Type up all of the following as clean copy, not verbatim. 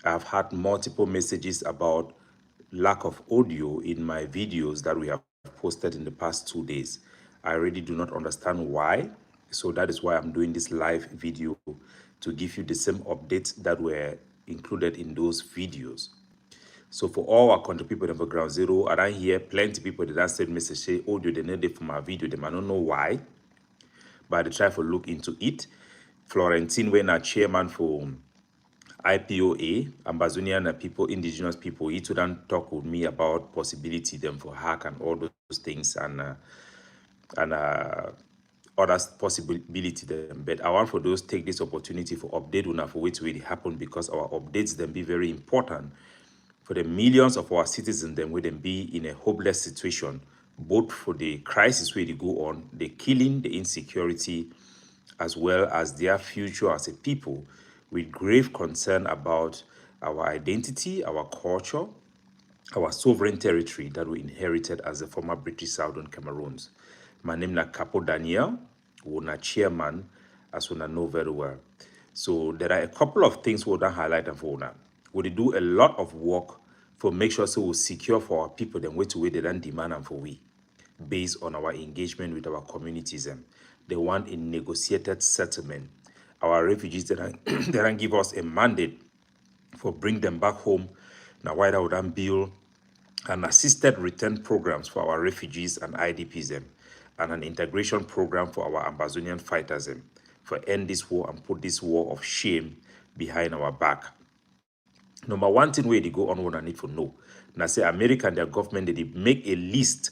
I've had multiple messages about lack of audio in my videos that we have posted in the past 2 days. I really do not understand why. So that is why I'm doing this live video to give you the same updates that were included in those videos. So for all our country people in the ground zero, I don't hear plenty people that send message say audio they need it for my video. Them I don't know why, but I try to look into it. Florentine, when a chairman for IPOA, Ambazonian people, indigenous people, he too don't talk with me about possibility them for hack and all those things and other possibility them. But I want for those take this opportunity for update una for which will happen because our updates them be very important for the millions of our citizens then will then be in a hopeless situation, both for the crisis where they go on, the killing, the insecurity, as well as their future as a people, with grave concern about our identity, our culture, our sovereign territory that we inherited as the former British Southern Cameroons. My name is Capo Daniel, we're chairman, as we know very well. So there are a couple of things we want highlight and for now. We do a lot of work for make sure so we secure for our people then way to way they don't demand and for we based on our engagement with our communities. They want a negotiated settlement. Our refugees they don't, they don't give us a mandate for bring them back home. Now why that would build an assisted return programs for our refugees and IDPs and an integration program for our Amazonian fighters for end this war and put this war of shame behind our back. Number one thing where they go on what I need to know. Now say America and their government they make a list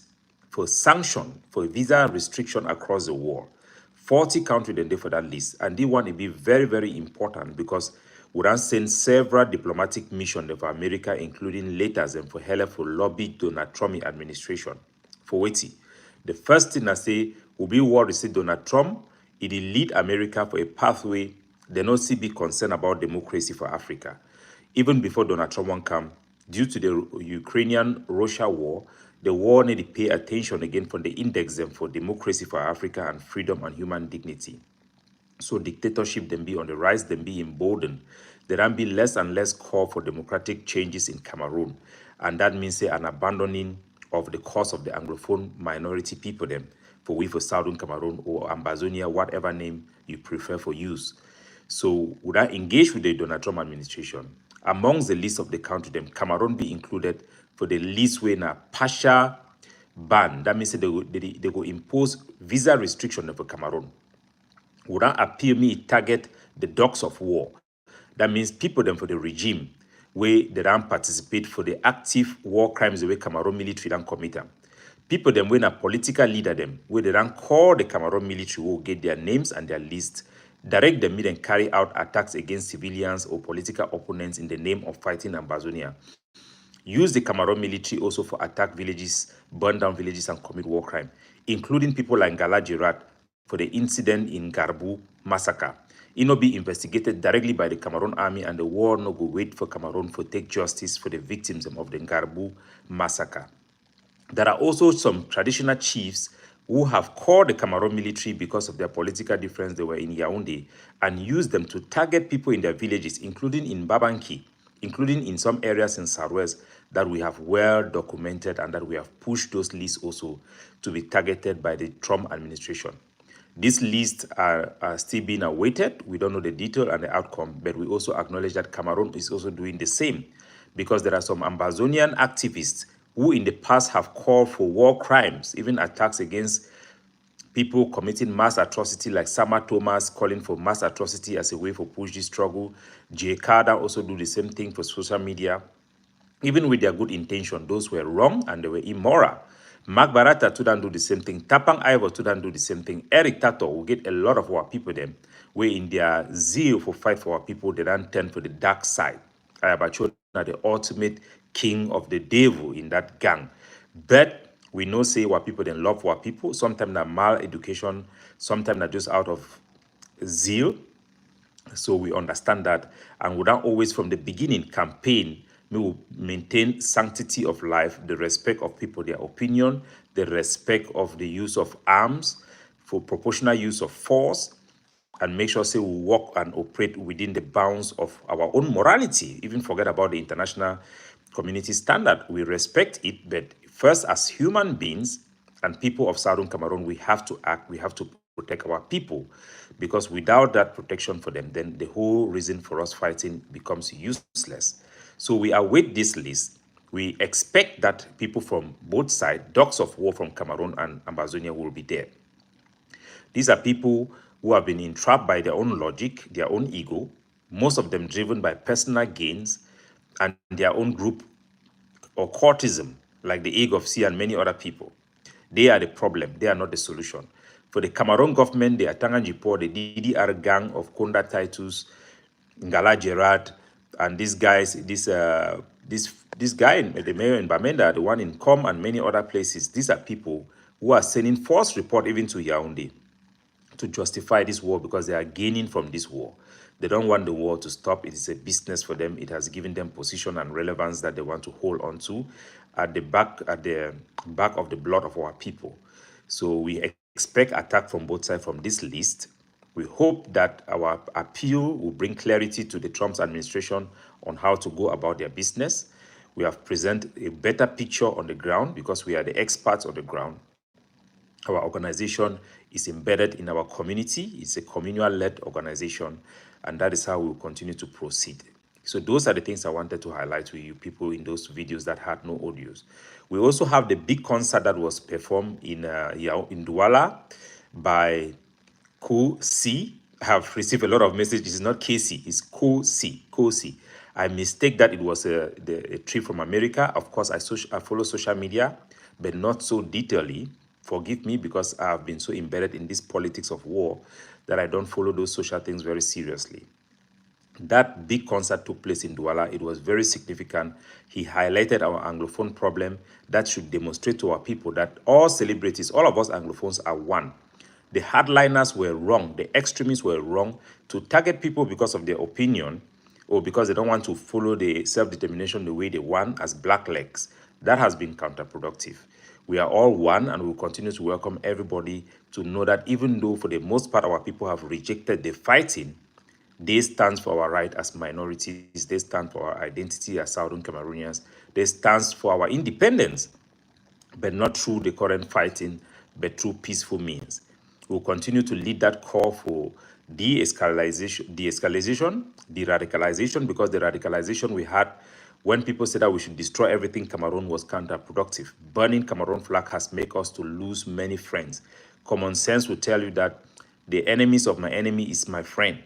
for sanction for visa restriction across the world. 40 countries then they for that list. And they want to be very, very important because we don't send several diplomatic missions of America, including letters and for help for lobby Donald Trump administration. For waiting. The first thing I say will be what say Donald Trump, it will lead America for a pathway. They not see big concern about democracy for Africa. Even before Donald Trump won't come, due to the Ukrainian-Russia war, the war need to pay attention again for the index them for democracy for Africa and freedom and human dignity. So dictatorship then be on the rise, then be emboldened. There can be less and less call for democratic changes in Cameroon. And that means say, an abandoning of the cause of the Anglophone minority people them for we for Southern Cameroon or Ambazonia, whatever name you prefer for use. So would I engage with the Donald Trump administration? Amongst the list of the country, them Cameroon be included for the list where a partial ban. That means they go impose visa restriction for Cameroon. Would that appear me target the dogs of war? That means people them for the regime where they don't participate for the active war crimes the way Cameroon military don't commit them. People them when a political leader them where they don't call the Cameroon military will get their names and their list, direct them and carry out attacks against civilians or political opponents in the name of fighting Ambazonia. Use the Cameroon military also for attack villages, burn down villages and commit war crime, including people like Ngala Girat for the incident in Garbu massacre. It no be investigated directly by the Cameroon army and the war no go wait for Cameroon for take justice for the victims of the Garbu massacre. There are also some traditional chiefs who have called the Cameroon military because of their political difference. They were in Yaoundé and used them to target people in their villages, including in Babanki, including in some areas in Sarwes that we have well documented and that we have pushed those lists also to be targeted by the Trump administration. These lists are still being awaited. We don't know the detail and the outcome, but we also acknowledge that Cameroon is also doing the same because there are some Ambazonian activists who in the past have called for war crimes, even attacks against people committing mass atrocity like Sama Thomas calling for mass atrocity as a way for push this struggle. Jay Carter also do the same thing for social media. Even with their good intention, those were wrong and they were immoral. Mark Barata too don't do the same thing. Tapang Ivor too don't do the same thing. Eric Tato will get a lot of our people them, where in their zeal for fight for our people, they don't turn for the dark side. Ayabacho now the ultimate king of the devil in that gang. But we know say what people then love our people. Sometimes that mal education, sometimes that just out of zeal. So we understand that, and we don't always from the beginning campaign we will maintain sanctity of life, the respect of people, their opinion, the respect of the use of arms for proportional use of force, and make sure say we work and operate within the bounds of our own morality, even forget about the international community standard. We respect it, but first, as human beings and people of Southern Cameroon, we have to act, we have to protect our people, because without that protection for them, then the whole reason for us fighting becomes useless. So we await this list. We expect that people from both sides, dogs of war from Cameroon and Ambazonia, will be there. These are people who have been entrapped by their own logic, their own ego, most of them driven by personal gains and their own group or courtism, like the Egg of Sea and many other people. They are the problem. They are not the solution. For the Cameroon government, the Atanganjipo, the DDR gang of Konda Titus, Ngala Gerard, and these guys, this guy, the mayor in Bamenda, the one in Com, and many other places. These are people who are sending false report even to Yaoundé to justify this war, because they are gaining from this war. They don't want the war to stop. It is a business for them. It has given them position and relevance that they want to hold on to at the back of the blood of our people. So we expect attack from both sides from this list. We hope that our appeal will bring clarity to the Trump administration on how to go about their business. We have presented a better picture on the ground because we are the experts on the ground. Our organization is embedded in our community. It's a communal-led organization, and that is how we will continue to proceed. So those are the things I wanted to highlight to you people in those videos that had no audios. We also have the big concert that was performed in Douala by Co C. I have received a lot of messages. It's not KC, it's Co C. Co C. I mistake that it was a trip from America. Of course, I follow social media, but not so detailedly. Forgive me, because I have been so embedded in this politics of war that I don't follow those social things very seriously. That big concert took place in Douala. It was very significant. He highlighted our Anglophone problem. That should demonstrate to our people that all celebrities, all of us Anglophones are one. The hardliners were wrong. The extremists were wrong to target people because of their opinion or because they don't want to follow the self-determination the way they want as blacklegs. That has been counterproductive. We are all one, and we'll continue to welcome everybody to know that even though for the most part our people have rejected the fighting, they stand for our right as minorities. They stand for our identity as Southern Cameroonians. They stand for our independence, but not through the current fighting, but through peaceful means. We'll continue to lead that call for de-escalation, de-radicalization, because the radicalization we had when people said that we should destroy everything Cameroon was counterproductive. Burning Cameroon flag has made us to lose many friends. Common sense will tell you that the enemies of my enemy is my friend.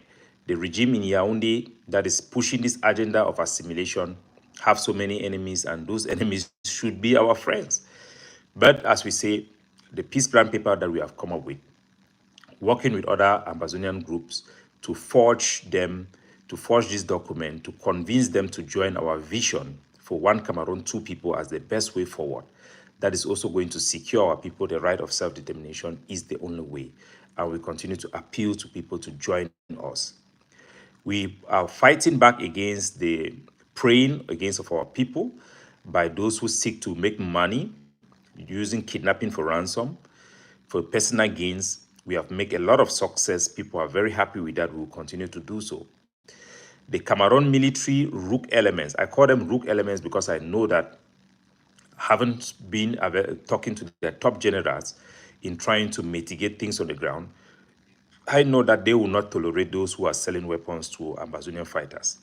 The regime in Yaoundé that is pushing this agenda of assimilation have so many enemies, and those enemies should be our friends. But as we say, the peace plan paper that we have come up with, working with other Ambazonian groups to forge this document, to convince them to join our vision for one Cameroon, two people as the best way forward. That is also going to secure our people the right of self-determination is the only way. And we continue to appeal to people to join us. We are fighting back against the preying against of our people by those who seek to make money using kidnapping for ransom, for personal gains. We have made a lot of success. People are very happy with that. We will continue to do so. The Cameroon military rook elements, I call them rook elements because I know that having been talking to their top generals in trying to mitigate things on the ground, I know that they will not tolerate those who are selling weapons to Ambazonian fighters.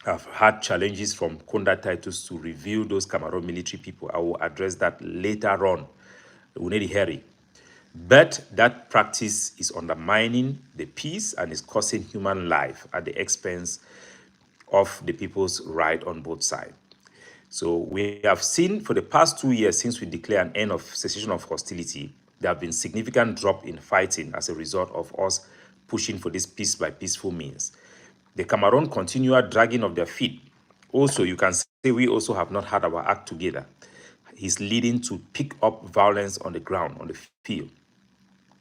I've had challenges from Konda Titus to review those Cameroon military people. I will address that later on. Unedi Heri. But that practice is undermining the peace and is costing human life at the expense of the people's right on both sides. So we have seen for the past 2 years since we declared an end of cessation of hostility, there have been significant drop in fighting as a result of us pushing for this peace by peaceful means. The Cameroon continual dragging of their feet. Also, you can say we also have not had our act together. Is leading to pick up violence on the ground, on the field.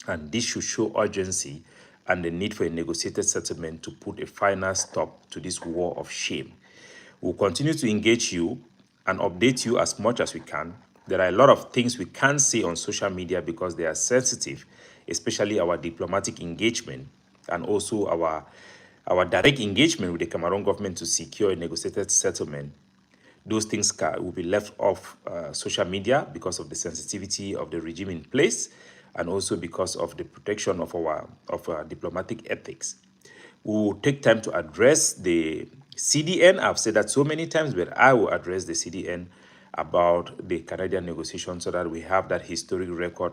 And this should show urgency and the need for a negotiated settlement to put a final stop to this war of shame. We'll continue to engage you and update you as much as we can. There are a lot of things we can't say on social media because they are sensitive, especially our diplomatic engagement. and also our direct engagement with the Cameroon government to secure a negotiated settlement, those things will be left off social media because of the sensitivity of the regime in place, and also because of the protection of our diplomatic ethics. We will take time to address the CDN. I've said that so many times, but I will address the CDN about the Canadian negotiation so that we have that historic record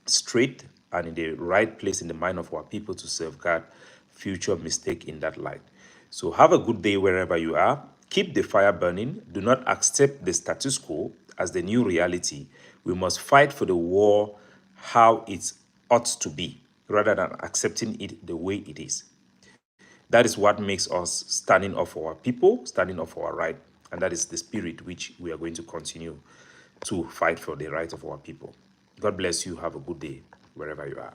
straight and in the right place in the mind of our people to safeguard future mistake in that light. So have a good day wherever you are. Keep the fire burning. Do not accept the status quo as the new reality. We must fight for the war how it ought to be, rather than accepting it the way it is. That is what makes us standing up for our people, standing up for our right. And that is the spirit which we are going to continue to fight for the right of our people. God bless you. Have a good day wherever you are.